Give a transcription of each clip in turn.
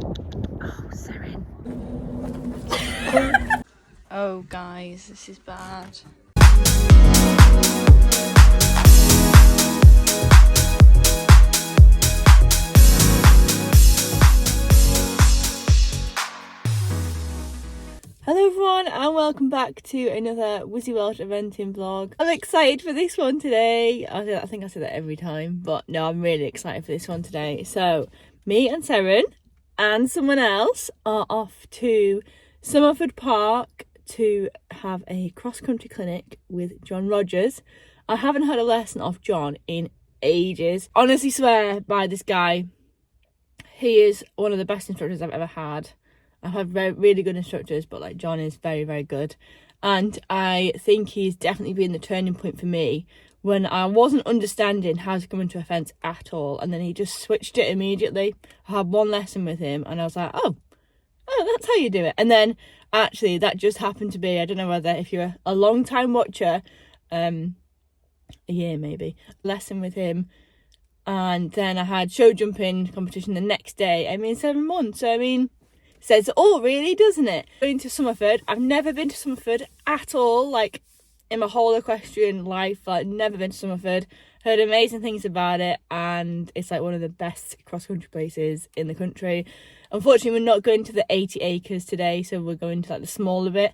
Oh, Seren. Oh, guys, this is bad. Hello everyone and welcome back to another Wizzy Welsh eventing vlog. I'm excited for this one today. I think I say that every time, but no, I'm really excited for this one today. So me and Seren and someone else are off to Somerford Park to have a cross-country clinic with John Rogers. I haven't had a lesson off John in ages. Honestly swear by this guy. He is one of the best instructors I've ever had. I've had really good instructors, but like John is very, very good. And I think he's definitely been the turning point for me when I wasn't understanding how to come into a fence at all. And then he just switched it immediately. I had one lesson with him and I was like, oh, that's how you do it. And then actually that just happened to be, I don't know whether if you're a long time watcher, a year maybe, lesson with him. And then I had show jumping competition the next day. 7 months. So says it all really, doesn't it? Going to Somerford. I've never been to Somerford at all, like in my whole equestrian life. Like never been to Somerford. Heard amazing things about it, and it's like one of the best cross-country places in the country. Unfortunately, we're not going to the 80 acres today, so we're going to like the smaller bit,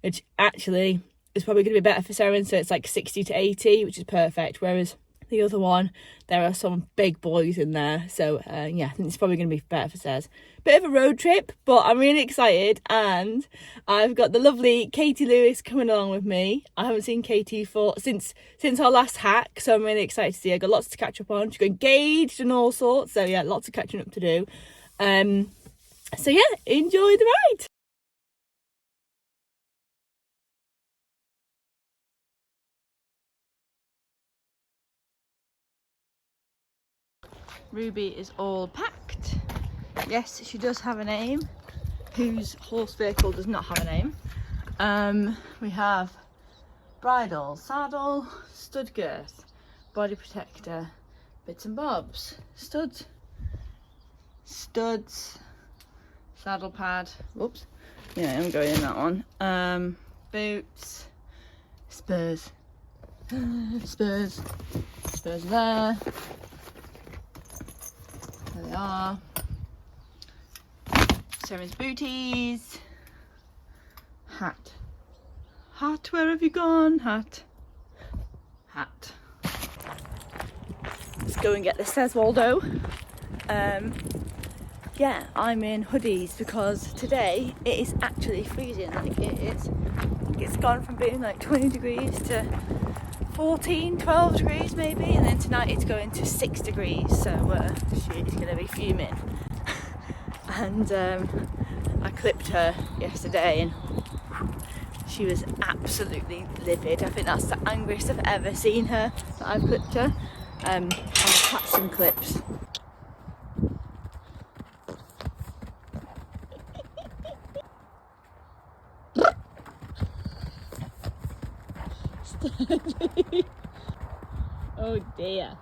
which actually is probably going to be better for Seren. So it's like 60 to 80, which is perfect. Whereas the other one, there are some big boys in there. So, yeah, I think it's probably going to be better for Sez. Bit of a road trip, but I'm really excited. And I've got the lovely Katie Lewis coming along with me. I haven't seen Katie since our last hack, so I'm really excited to see her. I've got lots to catch up on. She got engaged and all sorts. So, yeah, lots of catching up to do. So, yeah, enjoy the ride. Ruby is all packed. Yes, she does have a name, whose horse vehicle does not have a name. We have bridle, saddle, stud girth, body protector, bits and bobs, studs, saddle pad, whoops, yeah, I'm going in that one, boots, spurs there. There they are. Seren's booties. Hat. Hat, where have you gone? Hat. Let's go and get the Seswaldo. Yeah, I'm in hoodies because today it is actually freezing. Like it's gone from being like 20 degrees to 14, 12 degrees maybe, and then tonight it's going to 6 degrees, so she's going to be fuming. And I clipped her yesterday and she was absolutely livid. I think that's the angriest I've ever seen her that I've clipped her. I'll attach some clips. Oh dear.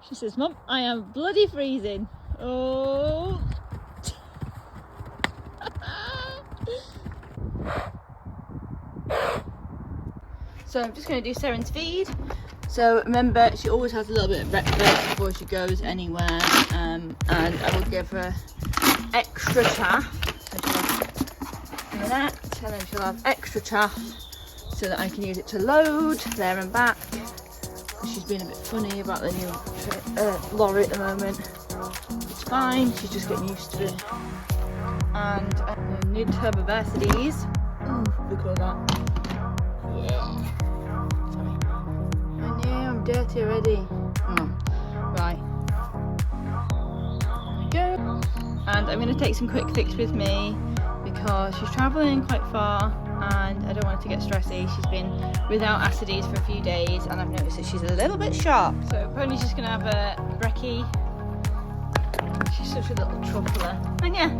She says, Mum, I am bloody freezing. Oh. So I'm just going to do Seren's feed. So remember, she always has a little bit of breakfast before she goes anywhere, and I will give her extra chaff. So she'll have that, and then she'll have extra chaff so that I can use it to load there and back. She's been a bit funny about the new lorry at the moment. It's fine, she's just getting used to it. And I need turboversities. Oh, look at that. Yeah. Sorry. I know, I'm dirty already. Oh, right. There we go. And I'm going to take some quick fix with me because she's travelling quite far and I don't want her to get stressy. She's been without acides for a few days and I've noticed that she's a little bit sharp. So Pony's just going to have a brekkie. She's such a little truffler. And yeah.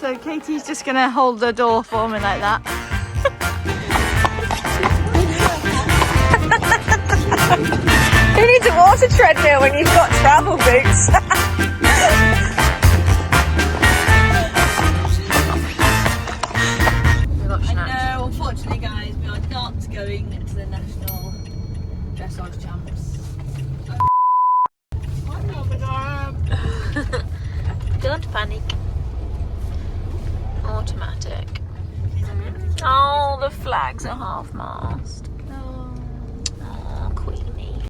So Katie's just gonna hold the door for me like that. Who needs a water treadmill when you've got travel boots? No, unfortunately guys, we are not going to the National Dressage Champs. Don't panic. Automatic. Oh, the flags are half-mast. Oh, Queenie.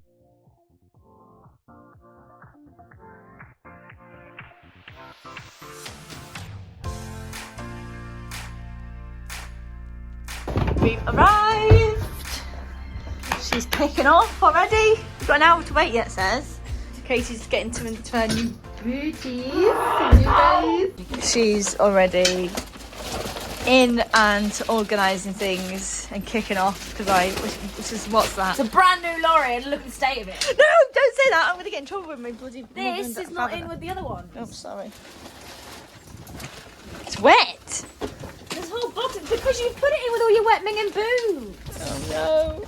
We've arrived. She's kicking off already. We've got an hour to wait yet, it says. Katie's getting to her new booties. She's already in and organising things and kicking off because what's that? It's a brand new lorry and look at the state of it. No, don't say that. I'm going to get in trouble with my bloody... This is not in with the other one. Oh, sorry. It's wet. This whole bottom, because you put it in with all your wet minging boots. Oh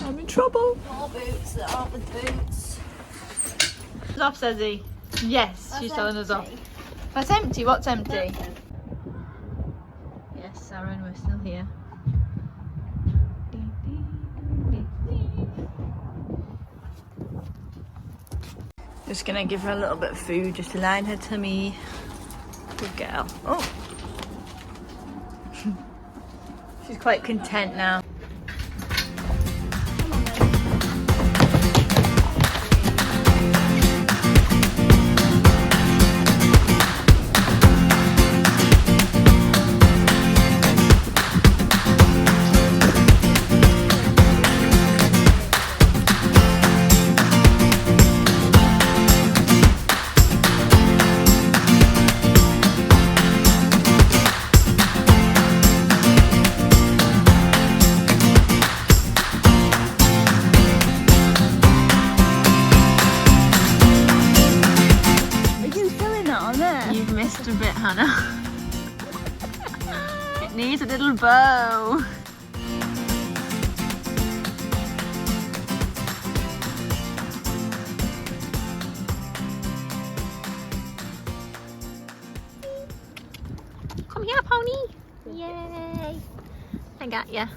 no. I'm in trouble. More boots that aren't with boots. It's off, says he. Yes, That's she's telling us off. empty. That's empty. What's empty? Yes, Seren, we're still here. Just gonna give her a little bit of food just to line her tummy. Good girl. Oh. She's quite content now. You've missed a bit, Hannah. It needs a little bow. Come here, pony. Yay. I got ya.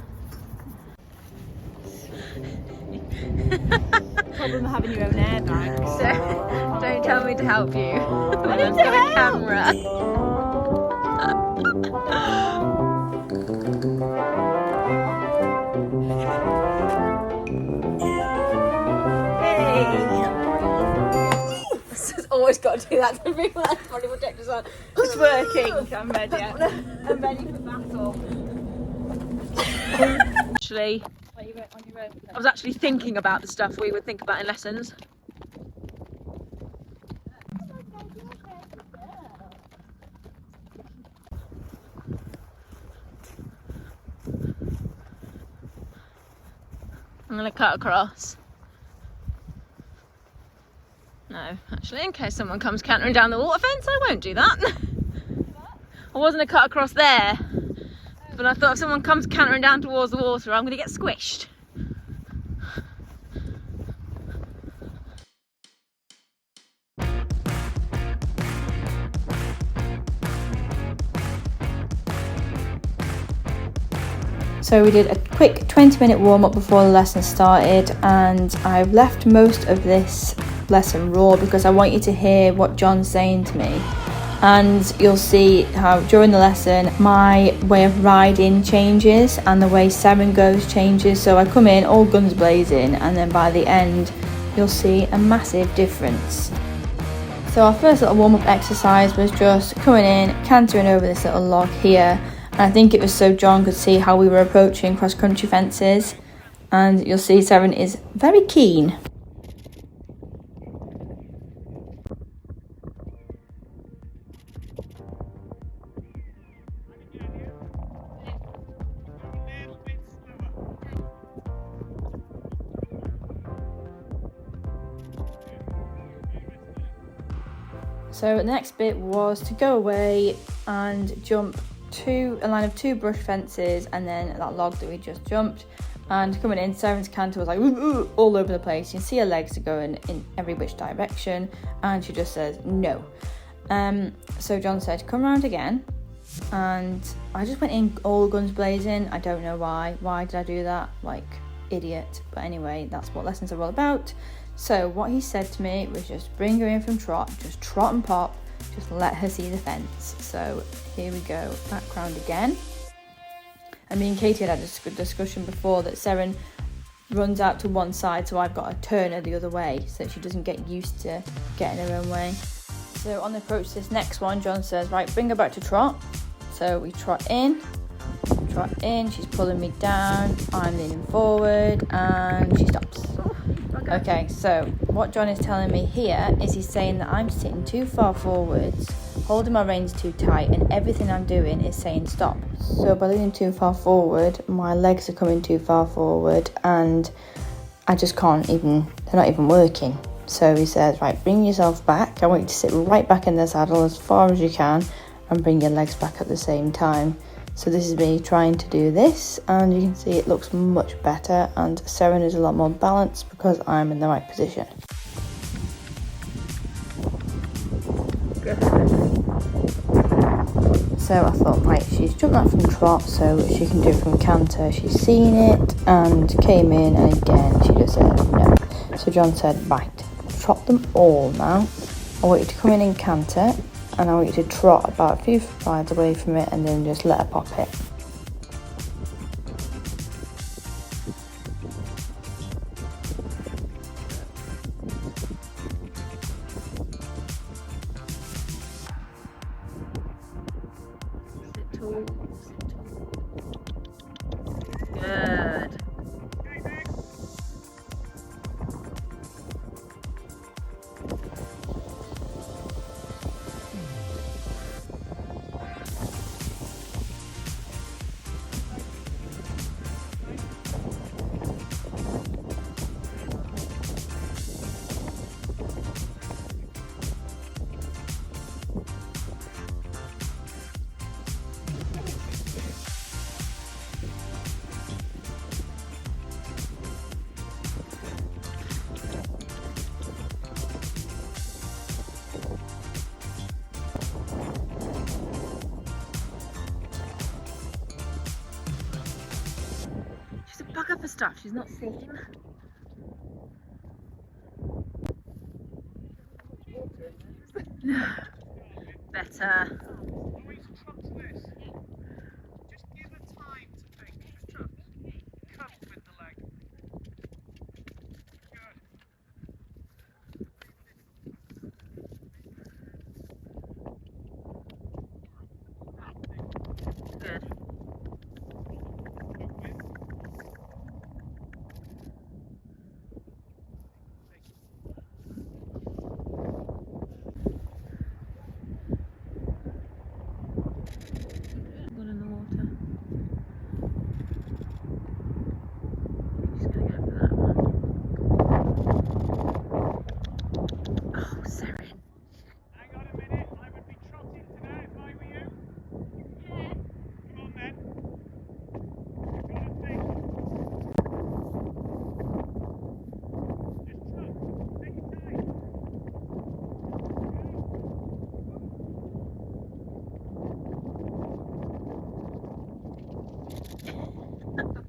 Problem of having your own airbag. So, don't tell me to help you. When I've got a camera. Always got to do that to me when I have body protectors on. It's working. I'm ready. I'm ready for battle. Actually, I was actually thinking about the stuff we would think about in lessons. I'm going to cut across. No, actually, in case someone comes cantering down the water fence, I won't do that. I wasn't to cut across there, but I thought if someone comes cantering down towards the water, I'm going to get squished. So we did a quick 20-minute warm-up before the lesson started, and I've left most of this lesson raw because I want you to hear what John's saying to me. And you'll see how during the lesson my way of riding changes and the way Seren goes changes. So I come in all guns blazing, and then by the end you'll see a massive difference. So our first little warm-up exercise was just coming in, cantering over this little log here. And I think it was so John could see how we were approaching cross-country fences. And you'll see Seren is very keen. So the next bit was to go away and jump a line of 2 brush fences and then that log that we just jumped. And coming in, Seren's canter was like all over the place. You can see her legs are going in every which direction, and she just says no. So John said, come around again, and I just went in all guns blazing. I don't know why. Why did I do that? Like, idiot. But anyway, that's what lessons are all about. So what he said to me was just bring her in from trot, just trot and pop, just let her see the fence. So here we go, background again. And me and Katie had a discussion before that Seren runs out to one side, so I've got to turn her the other way so that she doesn't get used to getting her own way. So on the approach to this next one, John says, right, bring her back to trot. So we trot in, she's pulling me down, I'm leaning forward, and she stops. Okay, so what John is telling me here is he's saying that I'm sitting too far forwards, holding my reins too tight, and everything I'm doing is saying stop. So by leaning too far forward, my legs are coming too far forward, and I just can't even, they're not even working. So he says, right, bring yourself back. I want you to sit right back in the saddle as far as you can and bring your legs back at the same time. So this is me trying to do this, and you can see it looks much better, and Seren is a lot more balanced because I'm in the right position. So I thought, right, she's jumped that from trot, so she can do it from canter. She's seen it and came in, and again she just said no. So John said, right, trot them all now. I want you to come in canter, and I want you to trot about a few strides away from it and then just let her pop it. Good. Back up for stuff, she's not seen. Better. Just give her time to think. Cut with the leg. Good. Good.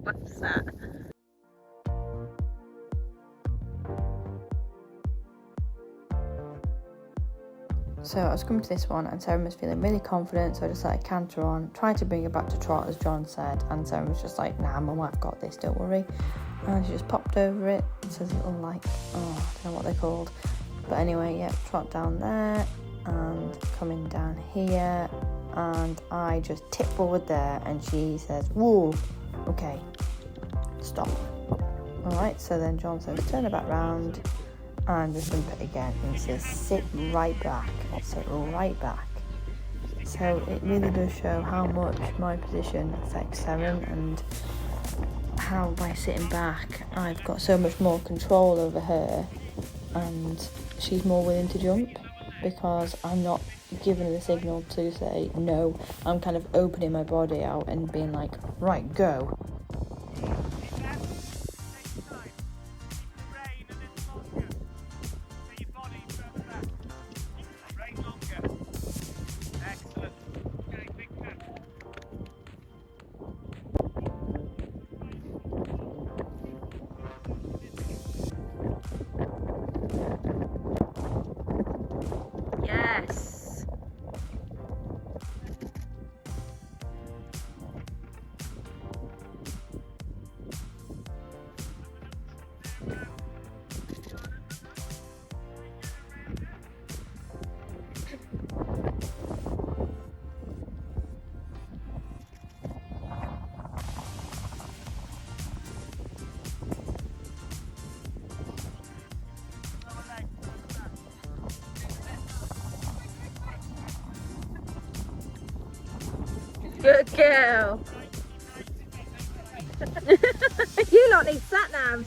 What's that? So I was coming to this one and Seren was feeling really confident, so I just let her canter on, tried to bring her back to trot as John said, and Seren was just like, nah, Mum, I've got this, don't worry. And she just popped over it. It says little like, oh, I don't know what they're called. But anyway, yeah, trot down there and coming down here, and I just tip forward there and she says, whoa, okay, stop. Alright, so then John says, turn her back round and just jump it again, and he says, sit right back, or sit right back. So it really does show how much my position affects Seren, and how by sitting back I've got so much more control over her and she's more willing to jump. because I'm not giving the signal to say no. I'm kind of opening my body out and being like, right, go. Yes. Good girl. You lot need sat navs.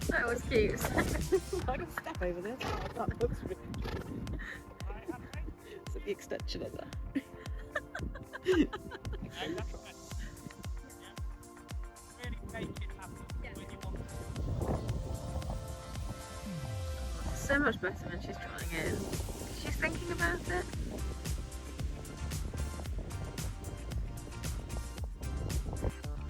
That was cute. I can step over this. That looks really it's the extension of that. So much better when she's trying it. She's thinking about it.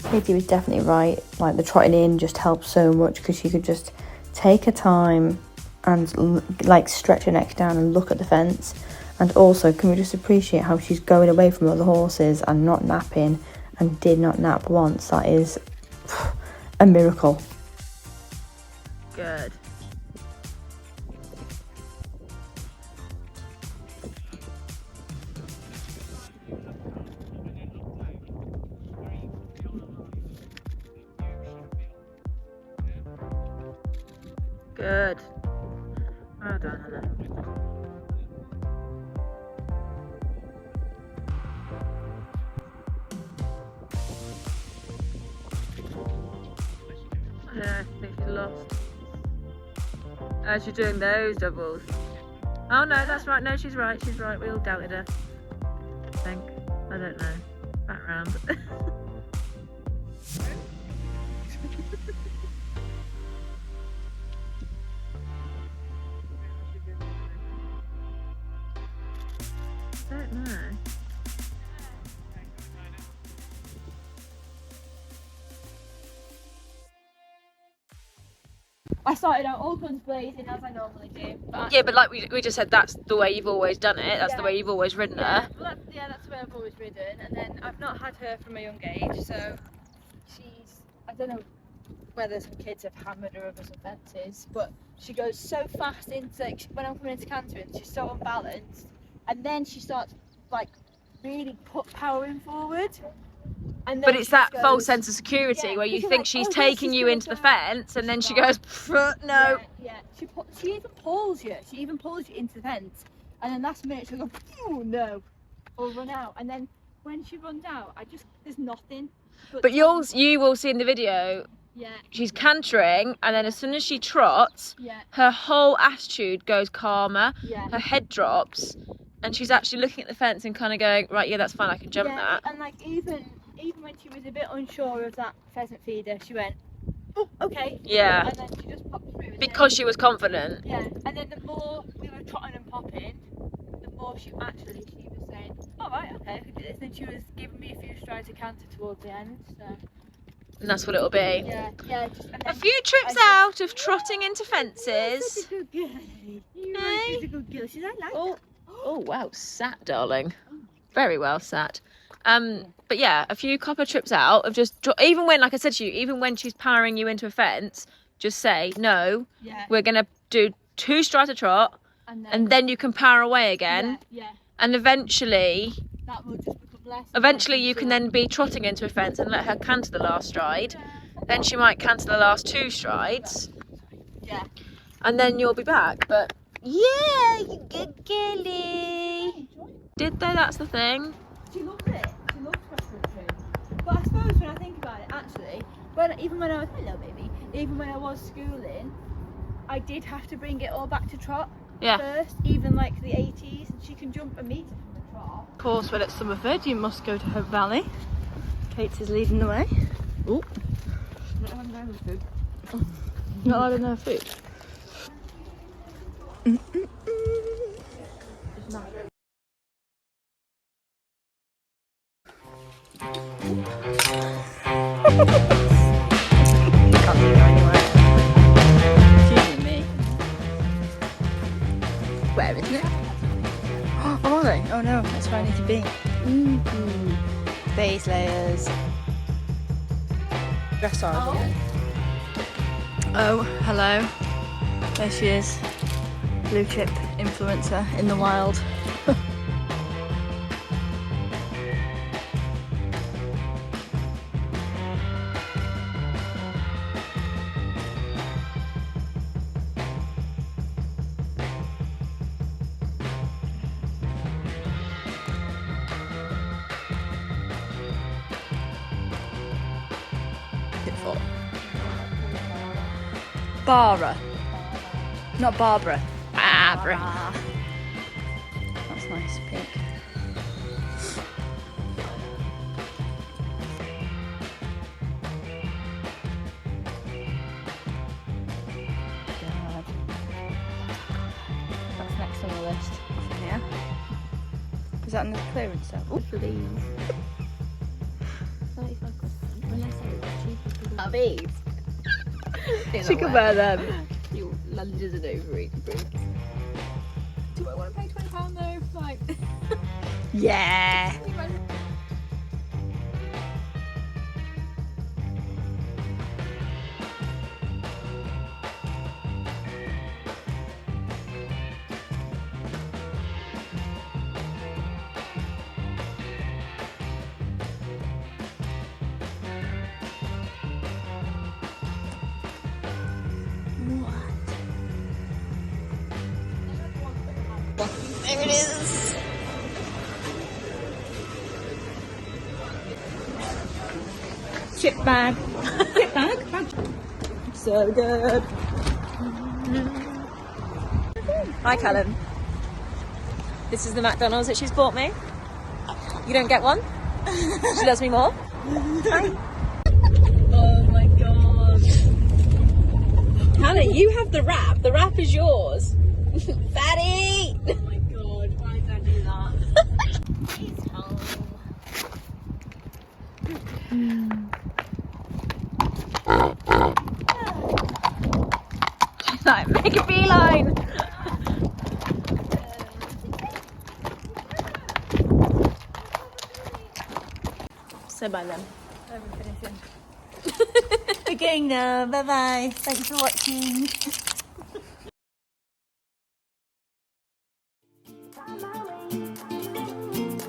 Katie was definitely right. Like, the trotting in just helped so much because she could just take her time and like stretch her neck down and look at the fence. And also, can we just appreciate how she's going away from other horses and not napping, and did not nap once. That is a miracle. Good. Good. Well done, Hannah. I think she's lost. Oh, she's doing those doubles. Oh no, that's right. No, she's right. She's right. We all doubted her. I think. I don't know. Back round. I don't know. I started out all guns blazing as I normally do. But Yeah, but like we just said, that's the way you've always done it. That's the way you've always ridden her. Well, that's the way I've always ridden. And then I've not had her from a young age, so she's, I don't know whether some kids have hammered her over some fences, but she goes so fast into, like, when I'm coming into cantering, she's so unbalanced, and then she starts like really powering forward. And then But it's that goes, false sense of security where you because you're think like, she's oh, yes, taking she's you gonna into the go. fence, and then She's she not. goes, no. Yeah. She even pulls you. She even pulls you into the fence, and then last minute she'll go, oh no, or run out. And then when she runs out, there's nothing. But you will see in the video, Yeah. she's cantering, and then as soon as she trots, Yeah. her whole attitude goes calmer, Yeah. her head drops, and she's actually looking at the fence and kind of going, right, yeah, that's fine, I can jump that. And like even when she was a bit unsure of that pheasant feeder, she went, oh, okay. Yeah. And then she just popped through. And Because she was confident. yeah. And then the more we were trotting and popping, the more she was saying, all right, okay, I can do this. And she was giving me a few strides of canter towards the end. So And that's what it'll be. yeah. And A then few trips out of trotting into fences. such a good girl. You Hey? are such a good girl. She's like that. Oh wow, sat, darling. Very well sat. But yeah, a few copper trips out of just, even when, like I said to you, even when she's powering you into a fence, just say, no, Yeah. we're going to do 2 strides of trot, and then you can power away again. Yeah. And eventually That will just become less. Eventually you can then be trotting into a fence and let her canter the last stride. Then she might canter the last 2 strides. Yeah. And then you'll be back. But yeah, you good girlie. Did they? That's the thing. She loved it. She loved cross country. But I suppose when I think about it, actually, even when I was schooling, I did have to bring it all back to trot first, even like the 80s, and she can jump a metre from the trot. Of course, when it's Somerford, you must go to Hope Valley. Kate is leading the way. Oh, Not having no food. not allowed no food. Can't leave her anywhere. Excuse me. Where isn't it? Oh, are they? Oh no, that's where I need to be. Base layers. Dressage again. Oh, hello. There she is. Blue chip influencer in the wild. Bara. Not Barbara. Barbara. That's nice, pink. God. That's next on the list. Yeah. Is that in the clearance set? Oh, please. 35 quid. When I say it's cheap, Are these? she could wear them. You lunges and overeating brutes. Do I want to pay £20 though? Like, Yeah. There it is. Chip bag. Chip bag. So good. Hi, Callum. This is the McDonald's that she's bought me. You don't get one. She loves me more. oh my god. Hannah, you have the wrap. The wrap is yours. Fatty! Oh my god, why did I do that? He's home. She's like, make a beeline! So bye then. We're finishing. We're going now. Bye bye. Thanks for watching.